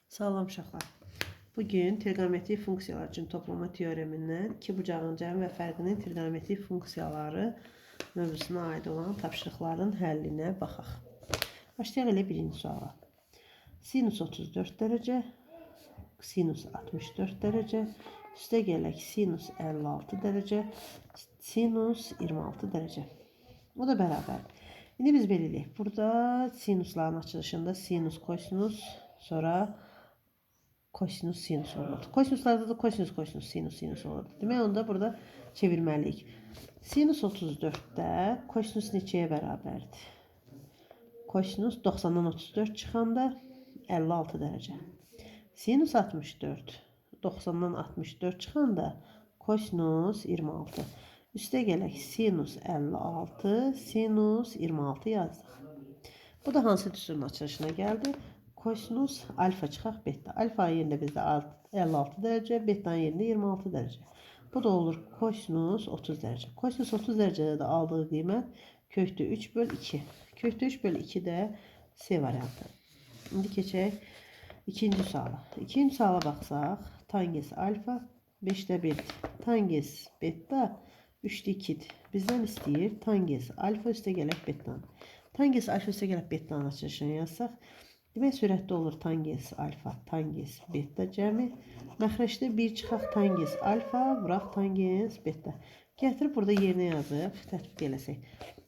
Salam uşaqlar. Bugün trigonometrik funksiyalar üçün toplama teoremindən iki bucağın cəmi və fərqinin trigonometrik funksiyaları mövzusuna aid olan tapşırıqların həllinə baxaq. Başlayaq elə birinci suala. Sinus 34 dərəcə, sinus 64 dərəcə, üstə gələk sinus 56 dərəcə, sinus 26 dərəcə. O da bərabər. İndi biz belə eləyək. Burada sinusların açılışında sinus, kosinus, sonra kosinus sinus olurdu. Kosinuslarda da kosinus kosinus sinus sinus olurdu. Demək onda burada çevirməliyik. Sinus 34'də kosinus neçəyə bərabərdir? Kosinus 90'dan 34 çıxanda 56 dərəcə. Sinus 64 90'dan 64 çıxanda kosinus 26. Üstə gələk sinus 56 sinus 26 yazdıq. Bu da hansı düsturun açılışına gəldi? Kosinus alfa çıxaq beta. Alfa yerində bizdə 56 dərəcə, betanın yerində 26 dərəcə. Bu da olur kosinus 30 dərəcə. Kosinus 30 dərəcədə də aldığı qiymət kökdə 3 böl 2. Kökdə 3 böl 2 də C variantı. İndi keçək ikinci suala. İkinci suala baxsaq, tangens alfa 5'də 1, tangens beta 3'də 2'dir. Bizdən istəyir tangens alfa üstə gələk betanın. Tangens alfa üstə gələk betanın açılışını yazsaq, demək sürətdə olur tangens alfa, tangens beta cəmi. Məxrəcdə 1 çıxaq tangens alfa, vuraq tangens beta. Gətirib burada yerinə yazıb tətbiq eləsək.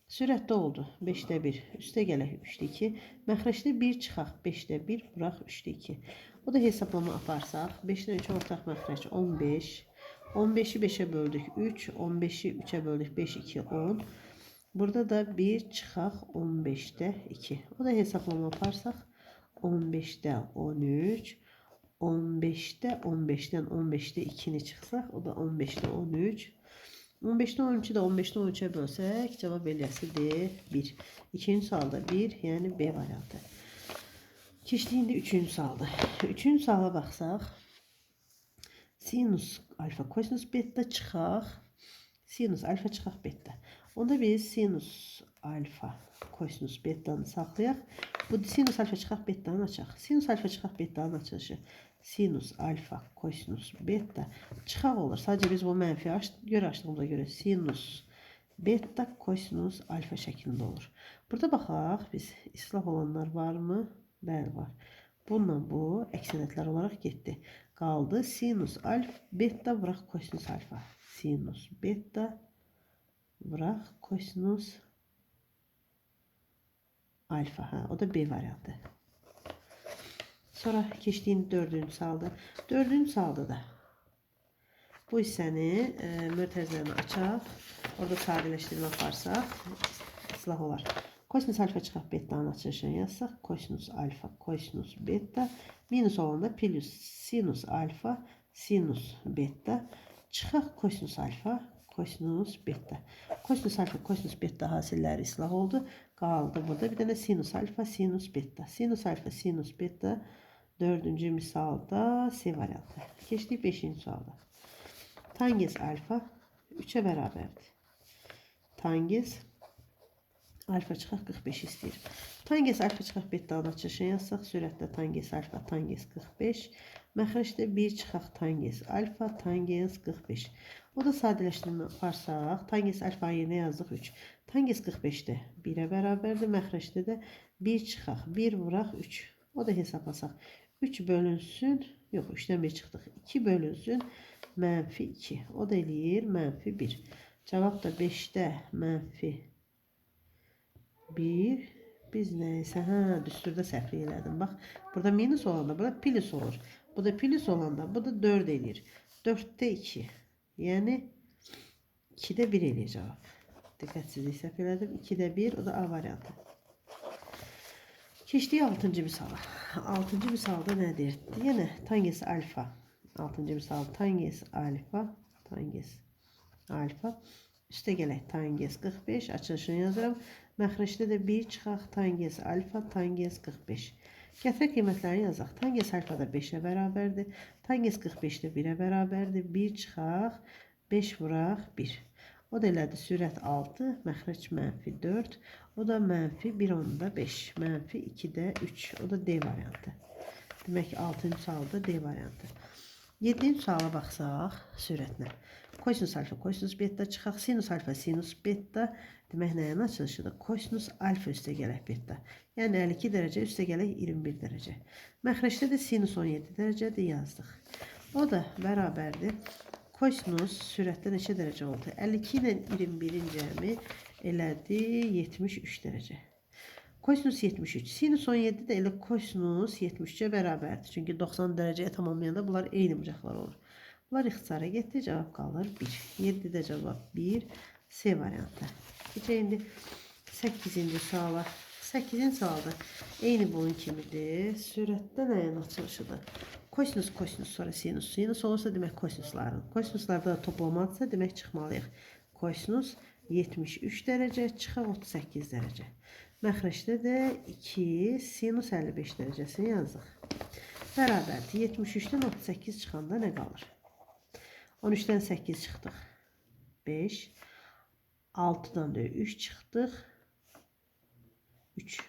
Sürətdə oldu 5'də 1, üstə gələk 3'də 2. Məxrəcdə 1 çıxaq 5'də 1, vuraq 3'də 2. O da hesablama aparsaq, 5'dən 3 ortaq məxrəc 15. 15'i 5'e böldük 3, 15'i 3'e böldük 5, 2, 10. Burada da 1 çıxaq 15'də 2. O da hesablama aparsaq, 15'də 13, 15'də 15'dən 15'də 2'ni çıxsaq, o da 15'də 13. 15'də 13'ü də 15'də 13'ə bölsək, cavab eləyəsidir 1. İkinci sualda 1, yəni B variantı. Keçdiyində üçüncü sualda. Üçüncü suala baxsaq, sinus alfa kosinus beta çıxaq, sinus alfa çıxaq beta. Onda biz sinus alfa kosinus beta'nı saxlayaq. Bu sinus alfa çıxaq beta'nı açaq. Sinus alfa çıxaq beta'nın açılışı. Sinus alfa kosinus beta çıxaq olur. Sadəcə biz bu mənfi açdığımıza görə sinus beta kosinus alfa şəklində olur. Burada baxaq, biz islah olanlar varmı? Bəli var. Bununla bu əksənətlər olaraq getdi. Qaldı sinus alfa beta vuraq kosinus alfa. Sinus beta vuraq kosinus alfa. O da B variantı. Sonra keçdiyində dördüncü sualda. Dördüncü sualda da bu hissəni mötərizələrini açaq. Orada sadələşdirmə aparsaq islah olar. Kosinus alfa çıxaq beta'nın açılışını yazsaq. Kosinus alfa kosinus beta minus olanda plus sinus alfa sinus beta çıxaq kosinus alfa kosinus beta. Kosinus alfa kosinus beta hasilləri islah oldu. Qaldı burada bir dənə sinus alfa sinus beta. Sinus alfa sinus beta dördüncü misalda C variantı. Keçdik 5-ci sualda. Tangens alfa 3'e bərabərdir. Tangens alfa çıxaq 45 istəyir. Tangens alfa çıxaq beta'nın açılışını yazsaq, sürətdə tangens alfa tangens 45. Məxrəcdə 1 çıxaq tangens alfa tangens 45. O da sadələşdirmə aparsaq, tangens alfa yerinə yazdıq 3. Tangens 45'də 1'ə bərabərdir. Məxrəcdə də 1 çıxaq 1 vuraq 3. O da hesablasaq. 3 bölünsün, yox 3'dən 1 çıxdıq. 2 bölünsün mənfi 2. O da eləyir mənfi 1. Cavab da 5'də mənfi 1. Biz neysə, düsturda səhvlik elədim. Bax, burada minus olanda, burada plus olur. Bu da plus olanda, bu da 4 eləyir. 4'də 2. Yəni 2'də 1 eləyir cavab. Diqqətsizlik səhv elədim. 2'də 1, o da A variantı. Keçdik 6-cı misala. 6-cı misalda nədir? Yenə tangens alfa. 6-cı misal tangens alfa. Tangens alfa. Üstə gələk tangens 45. Açılışını yazıram. Məxrəcdə də 1 çıxaq tangens alfa tangens 45. Gətirək qiymətləri yazaq. Tangens alfa da 5'ə bərabərdir. Tangens 45 də 1'ə bərabərdir. 1 çıxaq 5 vuraq 1. O da elədi sürət 6, məxrəc mənfi 4. O da mənfi 1 onda 5. Mənfi 2'də 3. O da D variantı. Demək ki, 6-cı sualda D variantı. 7-ci suala baxsaq sürətlə. Kosinus alfa, kosinus beta çıxaq. Sinus alfa, sinus beta. Demək, nəyin açılışıdır? Kosinus alfa üstə gələk beta. Yəni 52 dərəcə üstə gələk 21 dərəcə. Məxrəcdə də sinus 17 dərəcədir yazdıq. O da bərabərdir. Kosinus sürətdə neçə dərəcə oldu? 52 ilə 21-in cəmi elədi 73 dərəcə. Kosinus 73. Sinus 17 də elə kosinus 73-ə bərabərdir. Çünki 90 dərəcəyə tamamlayanda bunlar eyni bucaqlar olur. Bunlar ixtisara getdi. Cavab qalır 1. 7-də cavab 1. C variantı. Keçək indi 8-ci suala. 8-ci sualda eyni boyun kimidir. Sürətdə nəyin açılışıdır? Kosinus, kosinus, sonra sinus. Sinus olursa demək kosinusların. Kosinuslarda da toplamazsa demək çıxmalıyıq. Kosinus 73 dərəcə, çıxaq 38 dərəcə. Məxrəcdə də 2 sinus 55 dərəcəsini yazdıq. Bərabərdir. 73-dən 38 çıxanda nə qalır? 13-dən 8 çıxdıq. 5. 6-dan da 3 çıxdıq. 3.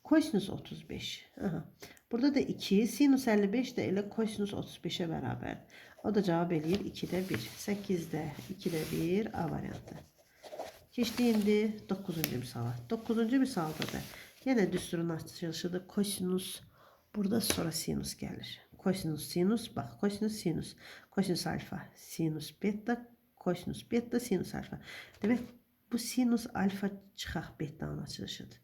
Kosinus 35. Aha. Burada da 2. Sinus 55 də elə kosinus 35-ə bərabər. O da cavab eləyir 2-də 1. 8-də 2-də 1 A variantı. Keçdi indi 9-cu misala. 9-cu misalda da yenə düsturun açılışıdır. Kosinus, burada sonra sinus gəlir. Kosinus, sinus, bax, kosinus, sinus. Kosinus alfa, sinus beta, kosinus beta, sinus alfa. Demək, bu sinus alfa çıxaq betanın açılışıdır.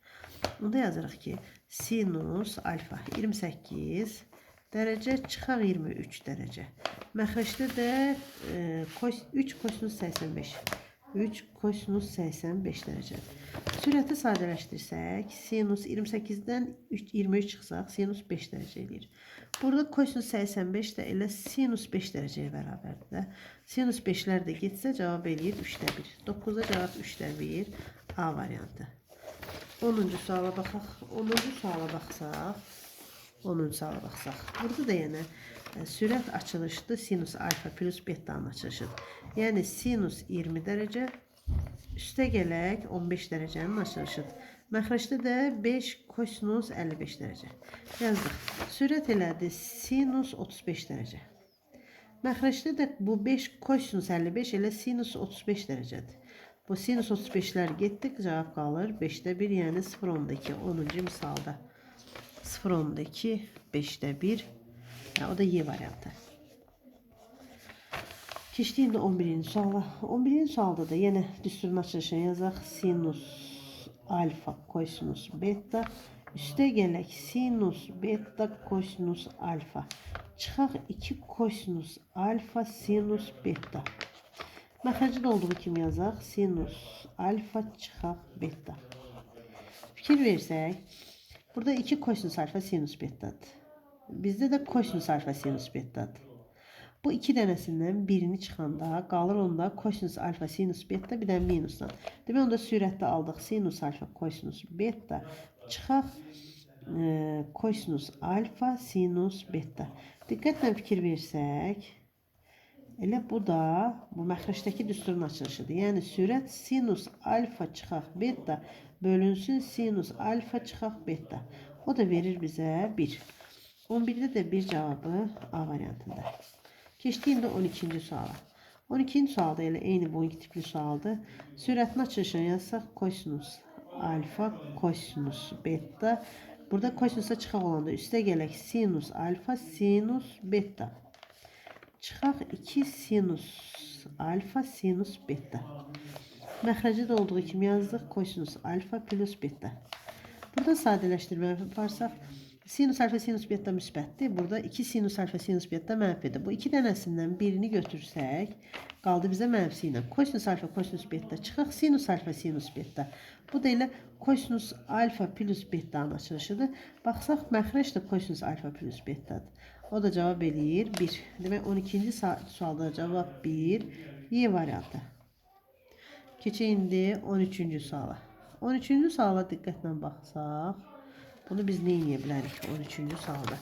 Onda yazırıq ki, sinus alfa 28 dərəcə, çıxaq 23 dərəcə. Məxrəcdə də 3 kosinus 85. 3 kosinus 85 dərəcədir. Sürəti sadələşdirsək, sinus 28-dən 23 çıxsaq, sinus 5 dərəcə eləyir. Burada kosinus 85 də elə sinus 5 dərəcəyə bərabərdir. Sinus 5-lər də getsə, cavab eləyir 3-də 1. 9-da cavab 3-də 1 A variantı. 10-cu suala baxaq. 10-cu suala baxsaq. 10-cu suala baxsaq. Burada da yenə sürət açılışdır. Sinus alfa plus betanın açılışıdır. Yəni sinus 20 dərəcə üstə gələk 15 dərəcənin açılışıdır. Məxrəcdə də 5 kosinus 55 dərəcə. Yazdıq. Sürət elədi sinus 35 dərəcə. Məxrəcdə də bu 5 kosinus 55 elə sinus 35 dərəcədir. Bu sinus 35-lər getdik. Cavab qalır 5-də 1, yəni 0,2. 10-cu misalda 0,2, 5-də 1. O da Y variantı. Keçdi indi 11-ci suala. 11-ci sualda da yenə düsturun açılışını yazaq. Sinus alfa kosinus beta üstə gələk sinus beta kosinus alfa. Çıxaq 2 kosinus alfa sinus beta. Məxrəcdə olduğu kimi yazaq. Sinus alfa çıxaq beta. Fikir versək, burada 2 kosinus alfa sinus betadır. Bizdə də kosinus alfa sinus betadır. Bu 2 dənəsindən birini çıxanda qalır onda kosinus alfa sinus beta bir də minusdan. Demək onda sürətdə aldıq sinus alfa kosinus beta çıxaq kosinus alfa sinus beta. Diqqətlə fikir versək, elə bu da bu məxrəcdəki düsturun açılışıdır. Yəni sürət sinus alfa çıxaq beta bölünsün sinus alfa çıxaq beta. O da verir bizə 1. 11-də də 1 cavabı A variantında. Keçdi indi 12-ci suala. 12-ci sualda elə eyni boyun tipli sualdır. Sürətin açılışını yazsaq kosinus alfa kosinus beta. Burada kosinusa çıxaq olanda üstə gələk sinus alfa sinus beta. Çıxaq 2 sinus alfa sinus beta. Məxrəcdə olduğu kimi yazdıq kosinus alfa plus beta. Burada sadələşdirmə yaparsaq sinus alfa sinus beta müsbətdir. Burada 2 sinus alfa sinus beta mənfidir. Bu 2 dənəsindən birini götürsək, qaldı bizə mənfi ilə. Kosinus alfa kosinus beta çıxaq sinus alfa sinus beta. Bu da elə kosinus alfa plus beta'nın açılışıdır. Baxsaq, məxrəc də kosinus alfa plus betadır. O da cavab eləyir 1. Demək 12-ci sualda cavab 1. Y variantı. Keçək indi 13-cü suala. 13-cü suala diqqətlə baxsaq, bunu biz nə edə bilərik 13-cü sualda?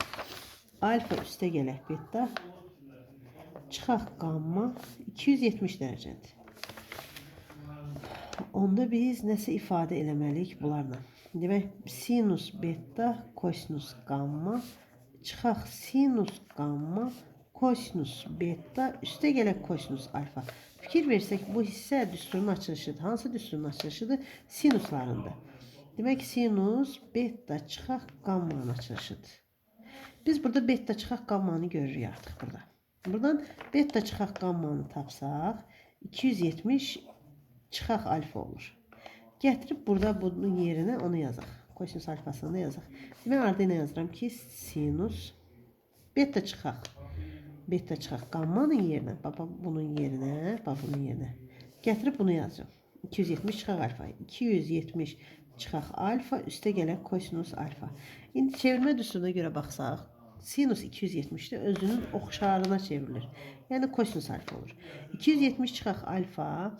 Alfa üstə gələk beta, çıxaq qamma 270 dərəcədir. Onda biz nəsə ifadə eləməliyik bunlarla. Demək, sinus beta, kosinus qamma, çıxaq sinus gamma kosinus beta üstə gələk kosinus alfa. Fikir versək bu hissə düsturun açılışıdır. Hansı düsturun açılışıdır? Sinuslarındır. Demək ki, sinus beta çıxaq gammanın açılışıdır. Biz burada beta çıxaq gammanı görürük artıq burada. Buradan beta çıxaq gammanı tapsaq 270 çıxaq alfa olur. Gətirib burada bunun yerinə onu yazaq. Kosinus alfasını yazaq. Mən arada nə yazıram ki, sinus beta çıxaq. Beta çıxaq gammanın yerinə, bunun yerinə, bunun yerinə. Gətirib bunu yazacağım. 270 çıxaq alfa. 270 çıxaq alfa üstə gələk kosinus alfa. İndi çevirmə düsturuna görə baxsaq, sinus 270'de özünün oxşarına çevrilir. Yəni kosinus alfa olur. 270 çıxaq alfa.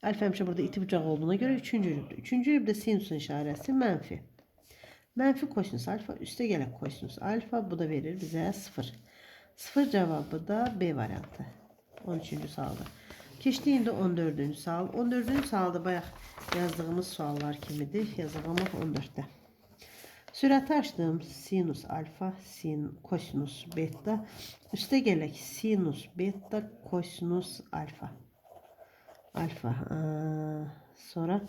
Alfa həmişə burada iti bucaq olduğuna görə 3-cü rübdür. 3-cü rübdə sinusun işarəsi mənfi. Mənfi kosinus alfa üstə gələk kosinus alfa. Bu da verir bizə 0. 0 cavabı da B variantı. 13-cü sualda. Keçdi indi 14-cü sual. 14-cü sualda bayaq yazdığımız suallar kimidir. Yazılımı 14'də. Sürəti açdım. Sinus alfa, kosinus beta. Üstə gələk sinus beta, kosinus alfa. Alfa. Sonra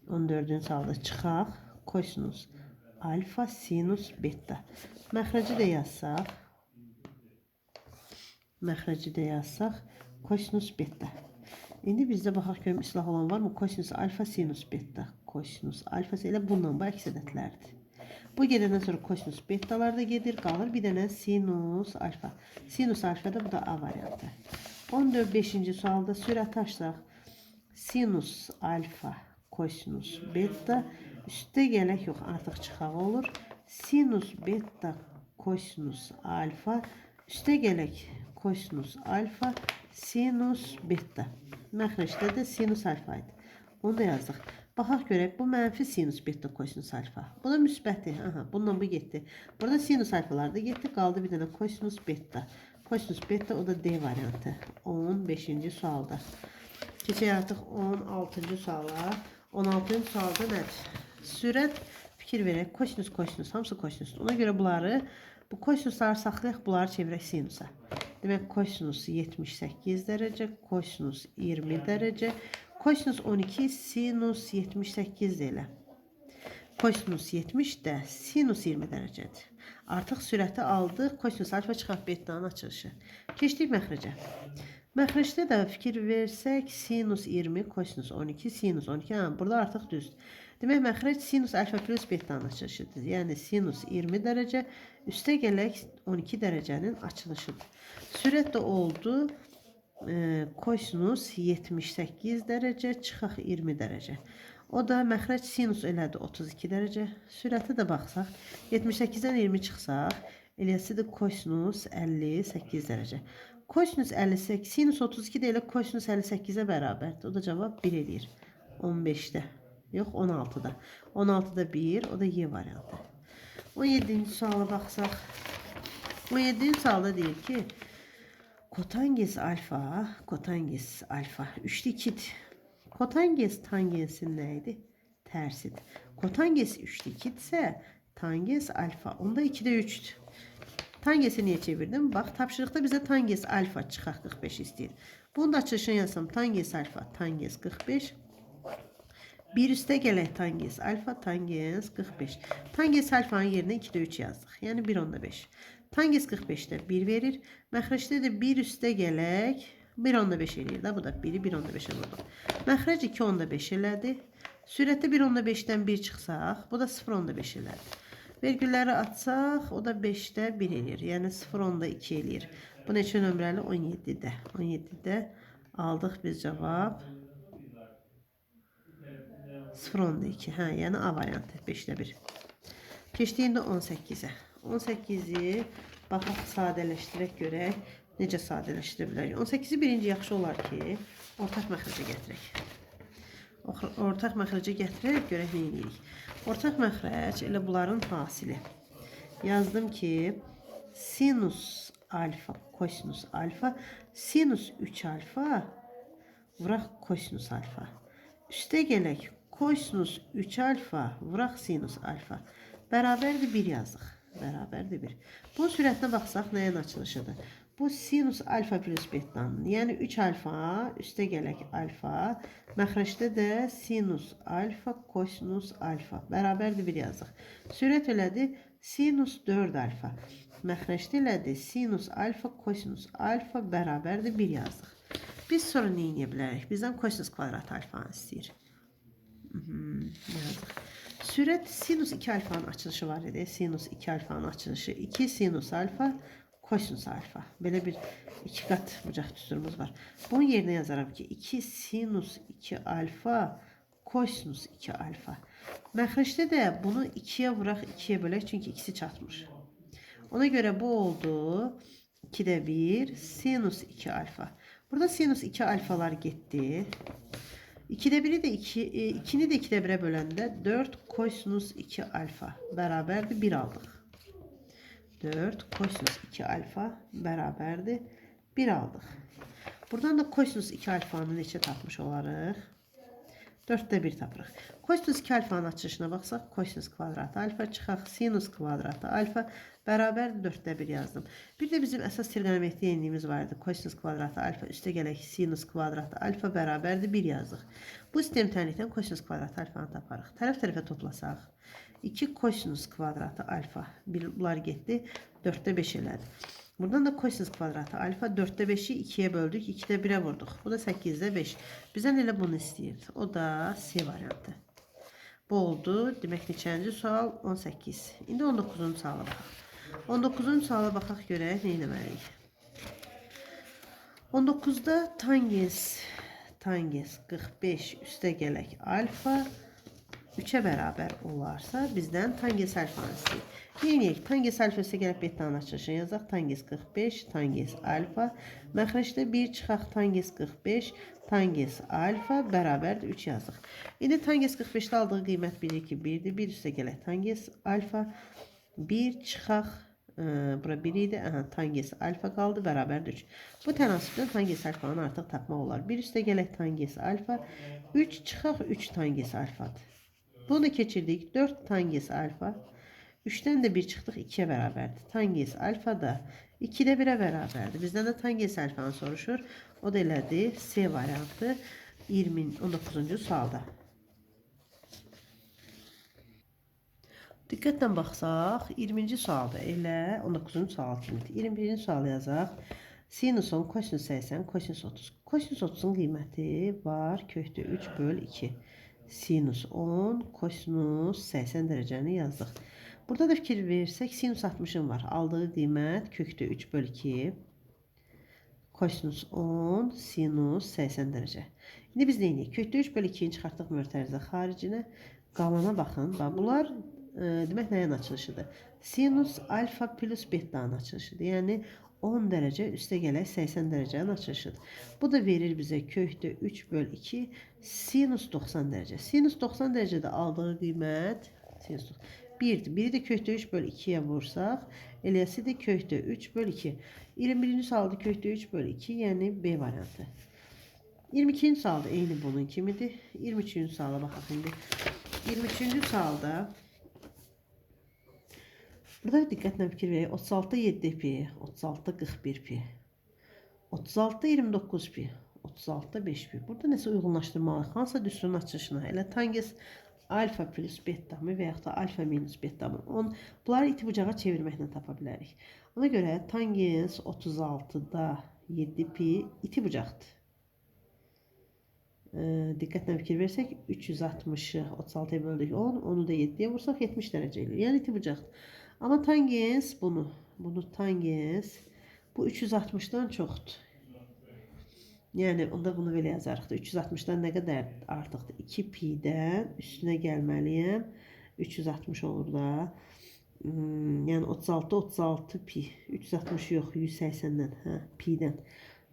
14-cü sualda çıxaq. Kosinus alfa, sinus beta. Məxrəci də yazsaq. Məxrəci də yazsaq. Kosinus beta. İndi bizdə baxaq görüm islah olan var mı? Kosinus alfa, sinus beta. Kosinus alfa ilə bununla bu əks ədədlərdir. Bu gedəndən sonra kosinus betalar da gedir. Qalır bir dənə sinus alfa. Sinus alfa da bu da A variantı. 15-ci sualda sürəti açsaq. Sinus alfa, kosinus beta. Üstə gələk yox artıq çıxaq olur. Sinus beta, kosinus alfa. Üstə gələk kosinus alfa, sinus beta. Məxrəcdə də sinus alfa idi. Onu da yazdıq. Baxaq görək, bu mənfi sinus beta, kosinus alfa. Bu da müsbəti. Aha, bununla bu getdi. Burada sinus alfalar da getdi. Qaldı bir dənə kosinus beta. Kosinus beta o da D variantı. 15-ci sualda. Keçək artıq 16-cı suala. 16-cı sualda nədir? Sürət fikir verək. Kosinus, kosinus. Hamısı kosinus. Ona görə bunları, bu kosinusları saxlayaq, bunları çevirək sinusa. Demək kosinus 78 dərəcə, kosinus 20 dərəcə, kosinus 12, sinus 78 elə. Kosinus 70 də sinus 20 dərəcədir. Artıq sürəti aldıq. Kosinus alfa çıxaq betanın açılışı. Keçdik məxrəcə. Məxrəcdə də fikir versək, sinus 20, kosinus 12, sinus 12. Burada artıq düzdür. Demək, məxrəc sinus alfa plus betanın açılışıdır. Yəni sinus 20 dərəcə, üstə gələk 12 dərəcənin açılışıdır. Sürət də oldu. Kosinus 78 dərəcə, çıxaq 20 dərəcə. O da məxrəc sinus elədi 32 dərəcə. Sürəti də baxsaq, 78-dən 20 çıxsaq, eləyəsidir kosinus 58 dərəcə. Kosinus 58, sinus 32 də elə kosinus 58-ə bərabərdir. O da cavab 1 eləyir. 15-də. Yox, 16-da. 16-da 1, o da Y variantı. 17-ci suala baxsaq. 17-ci sualda deyir ki, kotangens alfa, kotangens alfa 3'te 2'dir. Kotangens tangensin neydi? Tersidir. Kotangens 3'te 2'dirsə, tangens alfa onda 2'de 3'dür. Tangensi niye çevirdim? Bak tapşırıqda bize tangens alfa çıxaq 45 istəyir. Bunu da açılışını yazsam tangens alfa, tangens 45. Bir üstə gələk tangens alfa, tangens 45. Tangens alfanın yerinə 2'de 3 yazdıq. Yəni 1 onda 5. Tangens 45'də 1 verir. Məxrəcdə də 1 üstə gələk 1 onda 5 eləyir. Bu da 1'i 1 onda 5'ə vurdum. Məxrəc 2 onda 5 elədi. Sürətdə 1 onda 5'dən 1 çıxsaq, bu da 0 onda 5 elədi. Vergülləri atsaq, o da 5'də 1 eləyir. Yəni 0 onda 2 eləyir. Bu neçə nömrəli? 17'də. 17'də aldıq biz cavab 0 onda 2. Hə, yəni A variantı 5'də 1. Keçdiyində 18'ə. 18'i baxaq sadələşdirək görək. Necə sadələşdirə bilərik? 18'i birinci yaxşı olar ki, ortaq məxrəcə gətirək. Ortaq məxrəcə gətirərək görək nə edirik. Ortaq məxrəc elə bunların hasili. Yazdım ki, sinus alfa, kosinus alfa, sinus 3 alfa, vuraq kosinus alfa. Üstə gələk kosinus 3 alfa, vuraq sinus alfa. Bərabərdir 1 yazdıq. bərabərdir 1. Bunun sürətinə baxsaq nəyin açılışıdır? Bu sinus alfa plus betanın, yəni 3 alfa üstə gələk alfa, məxrəcdə də sinus alfa kosinus alfa bərabərdir 1 yazıq. Sürət elədi sinus 4 alfa. Məxrəcdə elədi sinus alfa kosinus alfa bərabərdir 1 yazıq. Biz sonra nə edə bilərik? Bizdən kosinus kvadrat alfanı istəyir. Yazıq. Sürət sinus 2 alfanın açılışı var idi. Sinus 2 alfanın açılışı 2 sinus alfa kosinus alfa. Belə bir iki qat bucaq düsturumuz var. Bunun yerinə yazaram ki 2 sinus 2 alfa kosinus 2 alfa. Məxrəcdə də bunu 2'ye vuraq 2'ye bölək çünki ikisi çatmır. Ona göre bu oldu 2'də 1 sinus 2 alfa. Burada sinus 2 alfalar gitti. 2'də 1'i de 2'ni de 2'də 1'e böləndə 4 kosinus 2 alfa bərabərdir 1 aldıq. 4 kosinus 2 alfa bərabərdir 1 aldıq. Buradan da kosinus 2 alfanı neçə tapmış olarıq? 4'də 1 tapırıq. Kosinus 2 alfanın açılışına baxsaq, kosinus kvadratı alfa çıxaq, sinus kvadratı alfa bərabər 4'də 1 yazdım. Bir də bizim əsas trigonometri yeniliyimiz vardı. Kosinus kvadratı alfa üstə gələk sinus kvadratı alfa bərabərdir 1 yazıq. Bu sistem tənlikdən kosinus kvadratı alfanı taparıq. Tərəf-tərəfə toplasaq, 2 kosinus kvadratı alfa, bunlar getdi, 4'də 5 elədi. Buradan da kosinus kvadratı alfa 4'də 5'i 2'ye böldük, 2'də 1'e vurduk. Bu da 8'də 5. Bizden elə bunu istəyir. O da C variantı. Bu oldu. Demək neçənci sual? 18. İndi 19-cu suala baxaq. 19-cu suala baxaq görək nə etməliyik. 19'da tangens 45 üstə gələk alfa 3'e beraber olarsa bizden tangens alfanı istəyir. Yeniyək, tangens alfa üstə gəlib betanın açılışını yazaq. Tangens 45, tangens alfa. Məxrəcdə 1 çıxaq tangens 45, tangens alfa bərabərdir 3 yazıq. İndi tangens 45'də aldığı qiymət bilir ki 1'dir. 1 üstə gələk tangens alfa. 1 çıxaq, bura 1 idi. Tangens alfa qaldı bərabərdir 3. Bu tənasübdən tangens alfanı artıq tapmaq olar. 1 üstə gələk tangens alfa. 3 çıxaq 3 tangens alfadır. Bunu da keçirdik. 4 tangens alfa. 3'ten de 1 çıxdıq 2'ye bərabərdir. Tangens alfa da 2'də 1'e bərabərdir. Bizdən də tangens alfanı soruşur. O da elədi C variantı 19-cu sualda. Diqqətlə baxsaq 20-ci sualda elə 19-cu sual kimidir. 21-ci sual yazaq. Sinus 10, kosinus 80, kosinus 30. Kosinus 30'un qiyməti var kökdə 3 böl 2. Sinus 10, kosinus 80 dərəcəni yazdıq. Burada da fikir verirsək, sinus 60'ın var. Aldığı qiymət kökdə 3 böl 2. Kosinus 10, sinus 80 dərəcə. İndi biz neyini? Kökdə 3 böl 2'ni çıxartdıq mötərizə xaricinə. Qalana baxın. Bunlar demək nəyin açılışıdır? Sinus alfa plus betanın açılışıdır. Yəni 10 dərəcə üstə gələk 80 dərəcənin açılışıdır. Bu da verir bizə kökdə 3 böl 2 sinus 90 dərəcə. Sinus 90 dərəcədə aldığı qiymət sinus 90. 1'dir. Biri de kökdə 3 böl 2'ye vursaq, eləyəsi də kökdə 3 böl 2. 21-ci sualda kökdə 3 böl 2, yəni B variantı. 22-ci sualda eyni bunun kimidir. 23-cü suala baxaq indi. 23-cü sualda burada diqqətlə fikir verək. 36 7 pi, 36 41 pi, 36 29 pi, 36 5 pi. Burada nəsə uyğunlaşdırmalıyıq. Hansısa düsturun açılışına. Elə tangens alfa plus beta mı və yaxud da alfa minus beta mı? Bunları iti bucağa çevirməklə tapa bilərik. Ona görə tangens 36'da 7 pi iti bucaqdır. Diqqətlə fikir versək 360'ı 36'ya böldük 10, onu da 7'ye vursaq 70 dərəcə eləyir. Yəni iti bucaqdır. Amma tangens bunu tangens bu 360'dan çoxdur. Yəni onda bunu belə yazarıq da 360'dan nə qədər artıqdır? 2 pi'dən üstünə gəlməliyəm. 360 olur da. Yəni 36 pi. 360 yox, 180'dən, pi'dən.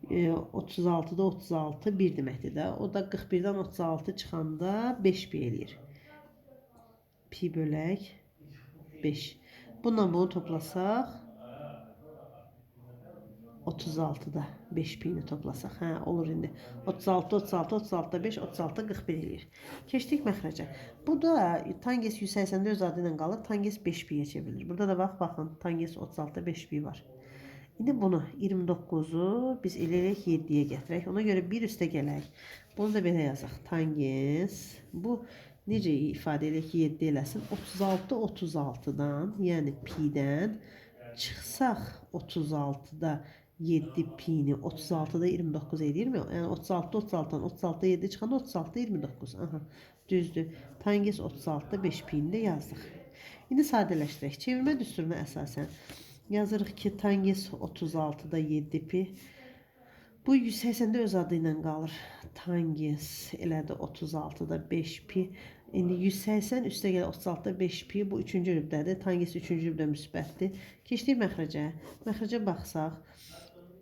36'da 36 1 deməkdir də. O da 41'dən 36 çıxanda 5 pi eləyir. Pi bölək 5. Bununla bunu toplasaq 36'da 5 pi'ni toplasaq, hə, olur indi. 36, 36, 36'da 5, 36'da 41 eləyir. Keçdik məxrəcə. Bu da tangens 180'də öz adı ilə qalır, tangens 5 pi'yə çevrilir. Burada da baxın, tangens 36'da 5 pi var. İndi bunu 29'u biz eləyək 7'yə gətirək. Ona görə 1 üstə gələk. Bunu da belə yazaq. Tangens, bu necə ifadə eləyək ki 7 eləsin? 36 36'dan, yəni pi'dən çıxsaq 36'da 7 pi'ni 36'da 29 edir mi? Yəni 36 36'dan 36'da 7 çıxanda 36'da 29. Aha, düzdür. Tangens 36'da 5 pi'ni də yazdıq. İndi sadələşdirək. Çevirmə düsturuna əsasən yazırıq ki, tangens 36'da 7 pi. Bu 180'də öz adı ilə qalır. Tangens elədi 36'da 5 pi. İndi 180 üstə gələ 36'da 5 pi. Bu 3-cü rübdədir. Tangens 3-cü rübdə müsbətdir. Keçdik məxrəcə. Məxrəcə baxsaq.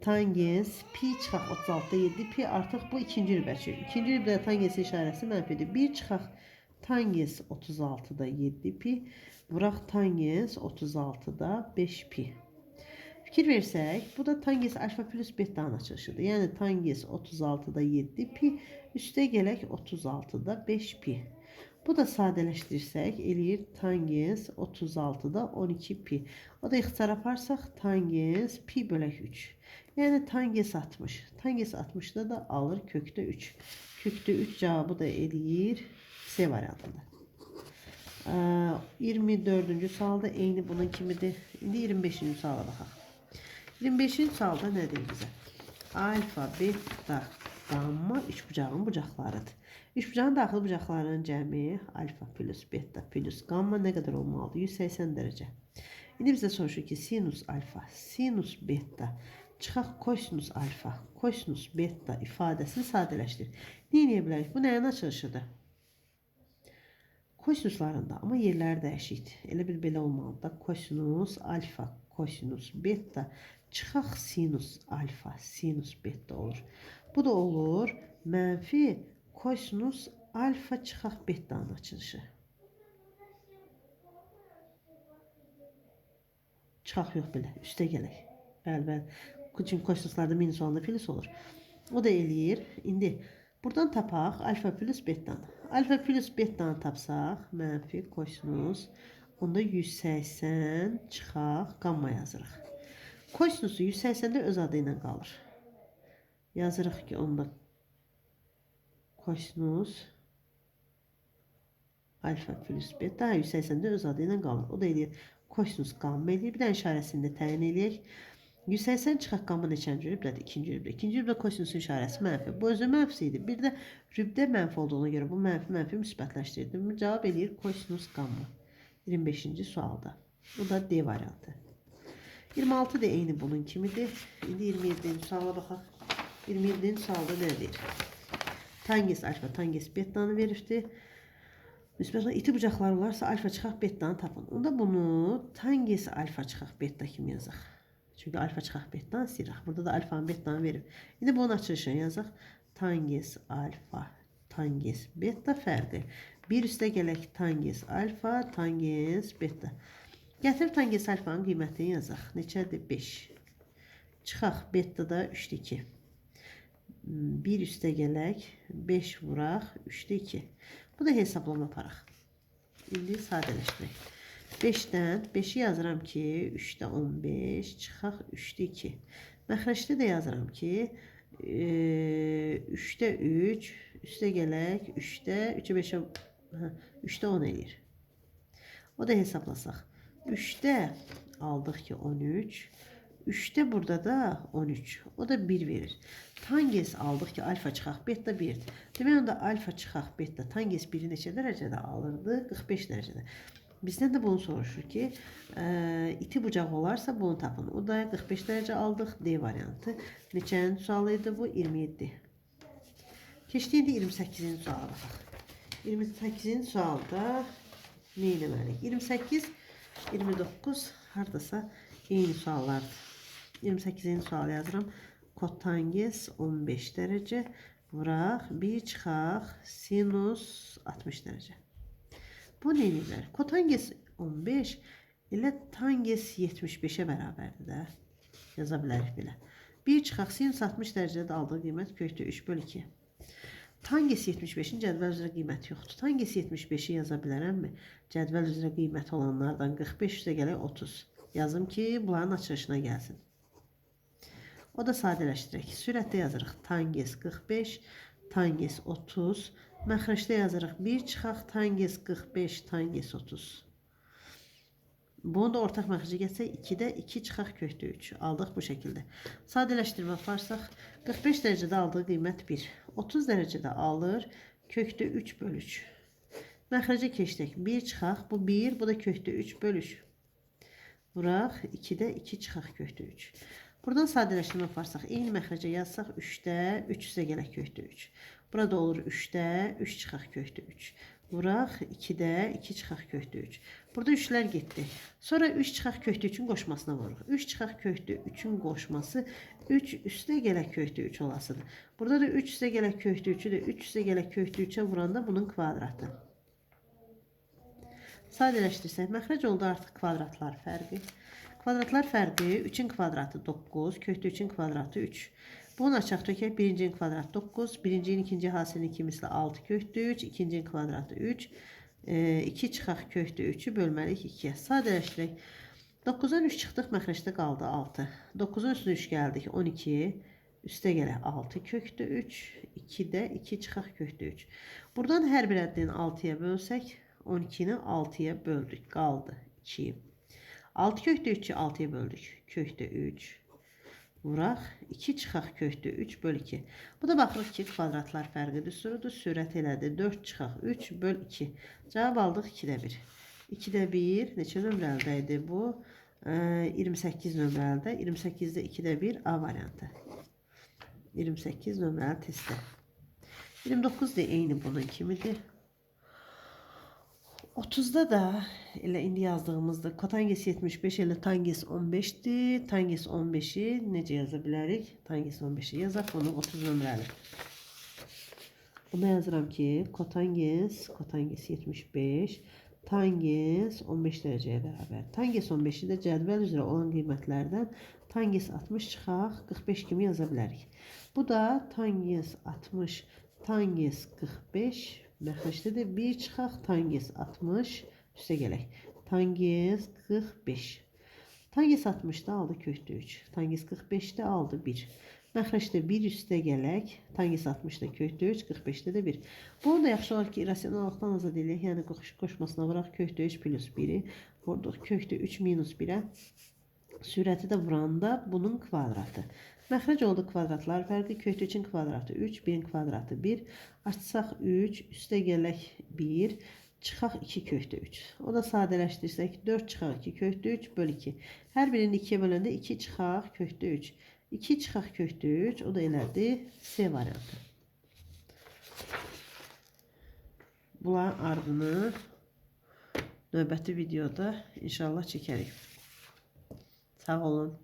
Tangens pi çıxaq 36'da 7 pi. Artıq bu 2-ci rübəçi. 2-ci rübdə tangensin işarəsi mənfidir. 1 çıxaq tangens 36'da 7 pi. Vuraq tangens 36'da 5 pi. Fikir versək, bu da tangens alfa plus beta'nın açılışıdır. Yəni tangens 36'da 7 pi, üstə gələk 36'da 5 pi. Bu da sadələşdirsək, eləyir tangens 36'da 12 pi. O da ixtisar aparsaq, tangens pi bölək 3. Yəni tangens 60. Tangens 60'da da alır kökdə 3. Kökdə 3 cavabı da eləyir C variantında. 24-cü sualda eyni bunun kimidir. İndi 25-ci suala baxaq. 25-ci sualda nə deyir bizə? Alfa, beta, gamma üçbucağın bucaqlarıdır. Üçbucağın daxili bucaqlarının cəmi alfa plus beta plus gamma nə qədər olmalıdır? 180 dərəcə. İndi bizə soruşur ki, sinus alfa, sinus beta, çıxaq kosinus alfa, kosinus beta ifadəsini sadələşdir. Nə edə bilərik? Bu nəyin açılışıdır? Kosinuslarında, amma yerləri dəyişikdir. Elə bil belə olmalıdır. Kosinus alfa, kosinus beta, çıxaq sinus alfa, sinus beta olur. Bu da olur mənfi kosinus alfa çıxaq beta'nın açılışı. Çıxaq yox belə, üstə gələk. Bəli. Çünki kosinuslarda minus olanda plus olur. O da eləyir. İndi buradan tapaq alfa plus beta'nı. Alfa plus beta'nı tapsaq, mənfi kosinus, onda 180 çıxaq gamma yazırıq. Kosinusu 180'də öz adı ilə qalır. Yazırıq ki, onda kosinus alfa plus beta 180'də öz adı ilə qalır. O da eləyir kosinus gamma eləyir. Bir dənə işarəsini də təyin eləyək. 180 çıxaq gamma neçənci rübdədir? İkinci rübdə. İkinci rübdə kosinusun işarəsi mənfi. Bu özü mənfisi idi. Bir də rübdə mənfi olduğuna görə bu mənfi müsbətləşdirdim. Cavab eləyir kosinus gamma. 25-ci sualda. Bu da D variantı. 26 da eyni bunun kimidir. İndi 27-ci suala baxaq. 27-ci sualda nə deyir? Tangens alfa, tangens beta'nı verirdi. Müsbət iti bucaqlar olarsa alfa çıxaq beta'nı tapın. Onda bunu tangens alfa çıxaq beta kimi yazaq. Çünki alfa çıxaq beta'nı istəyirək. Burada da alfanın beta'nı verir. İndi bunun açılışını yazaq. Tangens alfa, tangens beta fərqi. Bir üstə gələk tangens alfa, tangens beta. Gətirib tangens alfanın qiymətini yazaq. Neçədir? 5. Çıxaq beta'da 3'də 2. Bir üstə gələk. 5 vuraq. 3'də 2. Bu da hesablama aparaq. İndi sadələşdirək. 5'dən 5'i yazıram ki 3'də 15 çıxaq 3'də 2. Məxrəcdə də yazıram ki 3'də 3 üstə gələk 3'də 3'ə 5'ə 3'də 10 eləyir. O da hesablasaq. 3'də aldıq ki 13. 3'də burada da 13. O da 1 verir. Tangens aldıq ki alfa çıxaq beta 1'dir. Demək onda alfa çıxaq beta tangens 1'i neçə dərəcədə alırdı? 45 dərəcədə. Bizdən də bunu soruşur ki, iti bucaq olarsa bunu tapın. O da 45 dərəcə aldıq. D variantı. Neçənin sualı idi bu? 27. Keçdik 28-ci suala baxaq. 28-ci sualda nə etməliyik? 28, 29 hardasa eyni suallardır. 28-ci sual yazıram. Kotangens 15 dərəcə. Vuraq. 1 çıxaq. Sinus 60 dərəcə. Bu nə edir? Kotangens 15 ilə tangens 75'ə bərabərdir də. Yaza bilərik belə. 1 çıxaq sinus 60 dərəcədə aldığı qiymət kökdə 3 bölü 2. Tangens 75-in cədvəl üzrə qiyməti yoxdur. Tangens 75-i yaza bilərəmmi? Cədvəl üzrə qiyməti olanlardan 45 üstə gələk 30. Yazım ki, bunların açılışına gəlsin. O da sadələşdirək. Sürətdə yazırıq. Tangens 45, tangens 30. Məxrəcdə yazırıq. 1 çıxaq tangens 45, tangens 30. Bunu da ortaq məxrəcə gətsək 2-də 2 çıxaq kökdə 3. Aldıq bu şəkildə. Sadələşdirmə aparsaq 45 dərəcədə aldığı qiymət 1. 30 dərəcədə alır kökdə 3 bölü 3. Məxrəcə keçdik. 1 çıxaq. Bu 1. Bu da kökdə 3 bölü 3. Vuraq 2-də 2 çıxaq kökdə 3. Buradan sadələşdirmə aparsaq eyni məxrəcə yazsaq 3-də 3 üstə gələk kökdə 3. Burada olur 3-də 3 çıxaq kökdə 3. Vuraq 2-də 2 çıxaq kökdə 3. Burada 3'lər getdi. Sonra 3 çıxaq kökdə 3'ün qoşmasına vururuq. 3 çıxaq kökdə 3'ün qoşması 3 üstə gələk kökdə 3 olasıdır. Burada da 3 üstə gələk kökdə 3'ü də 3 üstə gələk kökdə 3'ə vuranda bunun kvadratı. Sadələşdirsək məxrəc oldu artıq kvadratlar fərqi. Kvadratlar fərqi 3'ün kvadratı 9, kökdə 3'ün kvadratı 3. Bunu açaq tökək. Birincinin kvadratı 9, birincinin ikinci hasilinin ikimizlə 6 kökdə 3, ikincinin kvadratı 3. 2 çıxaq kökdə 3'ü bölməliyik 2'yə. Sadələşdirək. 9'dan 3 çıxdıq, məxrəcdə qaldı 6. 9'un üstünə 3 gəldik 12. Üstə gələk 6 kökdə 3. 2'də 2 çıxaq kökdə 3. Buradan hər bir ədədini 6'ya bölsək 12'ni 6'ya böldük. Qaldı 2. 6 kökdə 3'ü 6'ya böldük. Kökdə 3. Vuraq 2 çıxaq kökdə 3 bölü 2. Bu da baxırıq ki, kvadratlar fərqi düsturudur. Sürət elədi. 4 çıxaq 3 böl 2. Cavab aldıq 2'də 1. 2'də 1 neçə nömrəlidə idi bu? 28 nömrəlidə. 28'də 2'də 1 A variantı. 28 nömrəli testdə. 29 da eyni bunun kimidir. 30'da da elə indi yazdığımızda kotangens 75 elə tangens 15'dir. Tangens 15'i necə yaza bilərik? Tangens 15'i yazaq. Bunu 30 nömrəli. Buna yazıram ki kotangens 75 tangens 15 dərəcəyə bərabər. Tangens 15'i də cədvəl üzrə olan qiymətlərdən tangens 60 çıxaq 45 kimi yaza bilərik. Bu da tangens 60 tangens 45 məxrəcdə də 1 çıxaq tangens 60 üstə gələk. Tangens 45. Tangens 60'da aldı kökdə 3. Tangens 45'də aldı 1. Məxrəcdə 1 üstə gələk. Tangens 60'da kökdə 3, 45'də də 1. Bunu da yaxşı olar ki, irrasionallıqdan azad eləyək. Yəni qoşmasına vuraq kökdə 3 plus 1'i. Vurduq kökdə 3 minus 1'ə. Sürəti də vuranda bunun kvadratı. Məxrəc oldu kvadratlar fərqi. Kökdə 3'ün kvadratı 3, 1'in kvadratı 1. Açsaq 3, üstə gələk 1, çıxaq 2 kökdə 3. O da sadələşdirsək 4 çıxaq 2 kökdə 3 böl 2. Hər birini 2'yə böləndə 2 çıxaq kökdə 3. 2 çıxaq kökdə 3, o da elədi C variantı. Bunların ardını növbəti videoda inşallah çəkərik. Sağ olun.